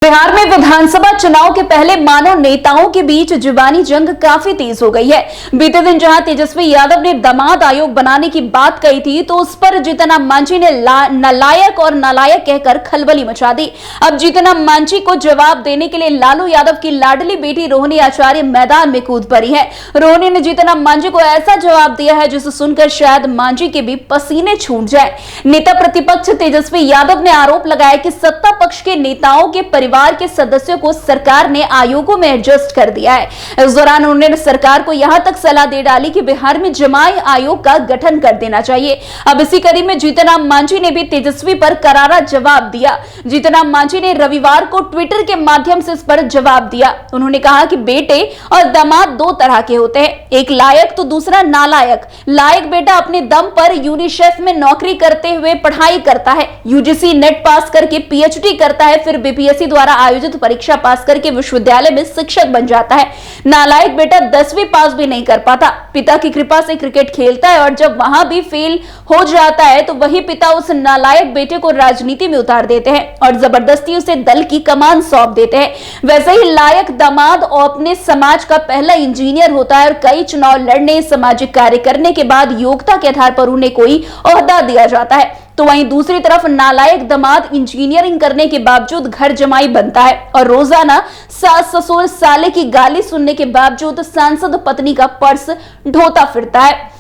बिहार में विधानसभा चुनाव के पहले मानो नेताओं के बीच जुबानी जंग काफी तेज हो गई है। बीते दिन जहां तेजस्वी यादव ने दामाद आयोग बनाने की बात कही थी, तो उस पर जीतन मांझी ने नालायक और नालायक कहकर खलबली मचा दी। अब जीतन मांझी को जवाब देने के लिए लालू यादव की लाडली बेटी रोहिणी आचार्य मैदान में कूद पड़ी है। रोहिणी ने जीतन मांझी को ऐसा जवाब दिया है जिसे सुनकर शायद मांझी के भी पसीने छूट जाए। नेता प्रतिपक्ष तेजस्वी यादव ने आरोप लगाया कि सत्ता पक्ष के नेताओं के परिवार के सदस्यों को सरकार ने आयोगों में एडजस्ट कर दिया है। इस दौरान उन्होंने सरकार को यहां तक सलाह दे डाली कि बिहार में जमाई आयोग का गठन कर देना चाहिए। अब इसी कड़ी में जीतन मांझी ने भी तेजस्वी पर करारा जवाब दिया। जीतन मांझी ने रविवार को ट्विटर के माध्यम से इस पर जवाब दिया। उन्होंने कहा कि बेटे और दामाद दो तरह के होते हैं, एक लायक तो दूसरा नालायक। लायक बेटा अपने दम पर यूनिसेफ में नौकरी करते हुए पढ़ाई करता है, यूजीसी नेट पास करके पीएचडी करता है, फिर बीपीएससी द्वारा आयोजित परीक्षा पास करके विश्वविद्यालय में शिक्षक बन जाता है। नालायक बेटा 10वीं पास भी नहीं कर पाता, पिता की कृपा से क्रिकेट खेलता है और जब वहां भी फेल हो जाता है तो वही पिता उस नालायक बेटे को राजनीति में उतार देते हैं और जबरदस्ती उसे दल की कमान सौंप देते हैं। वैसे ही लायक दामाद अपने समाज का पहला इंजीनियर होता है और कई चुनाव लड़ने, सामाजिक कार्य करने के बाद योग्यता के आधार पर उन्हें कोई ओहदा दिया जाता है। तो वहीं दूसरी तरफ नालायक दामाद इंजीनियरिंग करने के बावजूद घर जमाई बनता है और रोजाना सास ससुर साले की गाली सुनने के बावजूद सांसद पत्नी का पर्स ढोता फिरता है।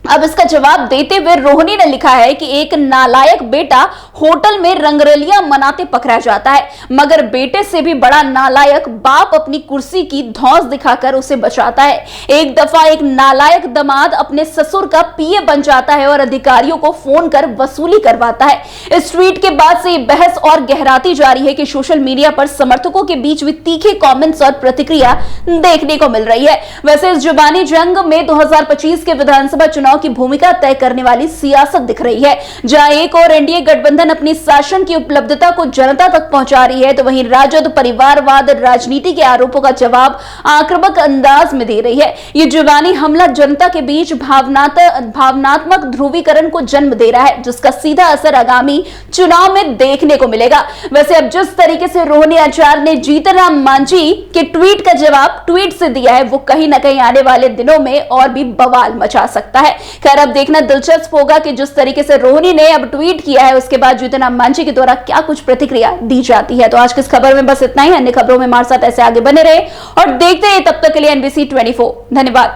अब इसका जवाब देते हुए रोहिणी ने लिखा है कि एक नालायक बेटा होटल में रंगरलियां मनाते पकड़ा जाता है, मगर बेटे से भी बड़ा नालायक बाप अपनी कुर्सी की धौंस दिखाकर उसे बचाता है। एक दफा एक नालायक दामाद अपने ससुर का पीए बन जाता है और अधिकारियों को फोन कर वसूली करवाता है। इस ट्वीट के बाद से बहस और गहराती जारी है कि सोशल मीडिया पर समर्थकों के बीच भी तीखे कमेंट्स और प्रतिक्रिया देखने को मिल रही है। वैसे इस जुबानी जंग में 2025 के विधानसभा चुनाव की भूमिका तय करने वाली सियासत दिख रही है, जहां एक और एनडीए गठबंधन अपनी शासन की उपलब्धता को जनता तक पहुंचा रही है, तो वहीं राजद परिवारवाद राजनीति के आरोपों का जवाब आक्रामक अंदाज में दे रही है। ये जुबानी हमला जनता के बीच भावनात्मक ध्रुवीकरण को जन्म दे रहा है, जिसका सीधा असर आगामी चुनाव में देखने को मिलेगा। वैसे अब जिस तरीके से रोहिणी आचार्य ने जीतन मांझी के ट्वीट का जवाब ट्वीट से दिया है, वो कहीं ना कहीं आने वाले दिनों में और भी बवाल मचा सकता है। खैर, अब देखना दिलचस्प होगा कि जिस तरीके से रोहिणी ने अब ट्वीट किया है, उसके बाद जीतन मांझी के द्वारा क्या कुछ प्रतिक्रिया दी जाती है। तो आज की इस खबर में बस इतना ही। अन्य खबरों में हमारे साथ ऐसे आगे बने रहे और देखते रहे। तब तक के लिए NBC 24। धन्यवाद।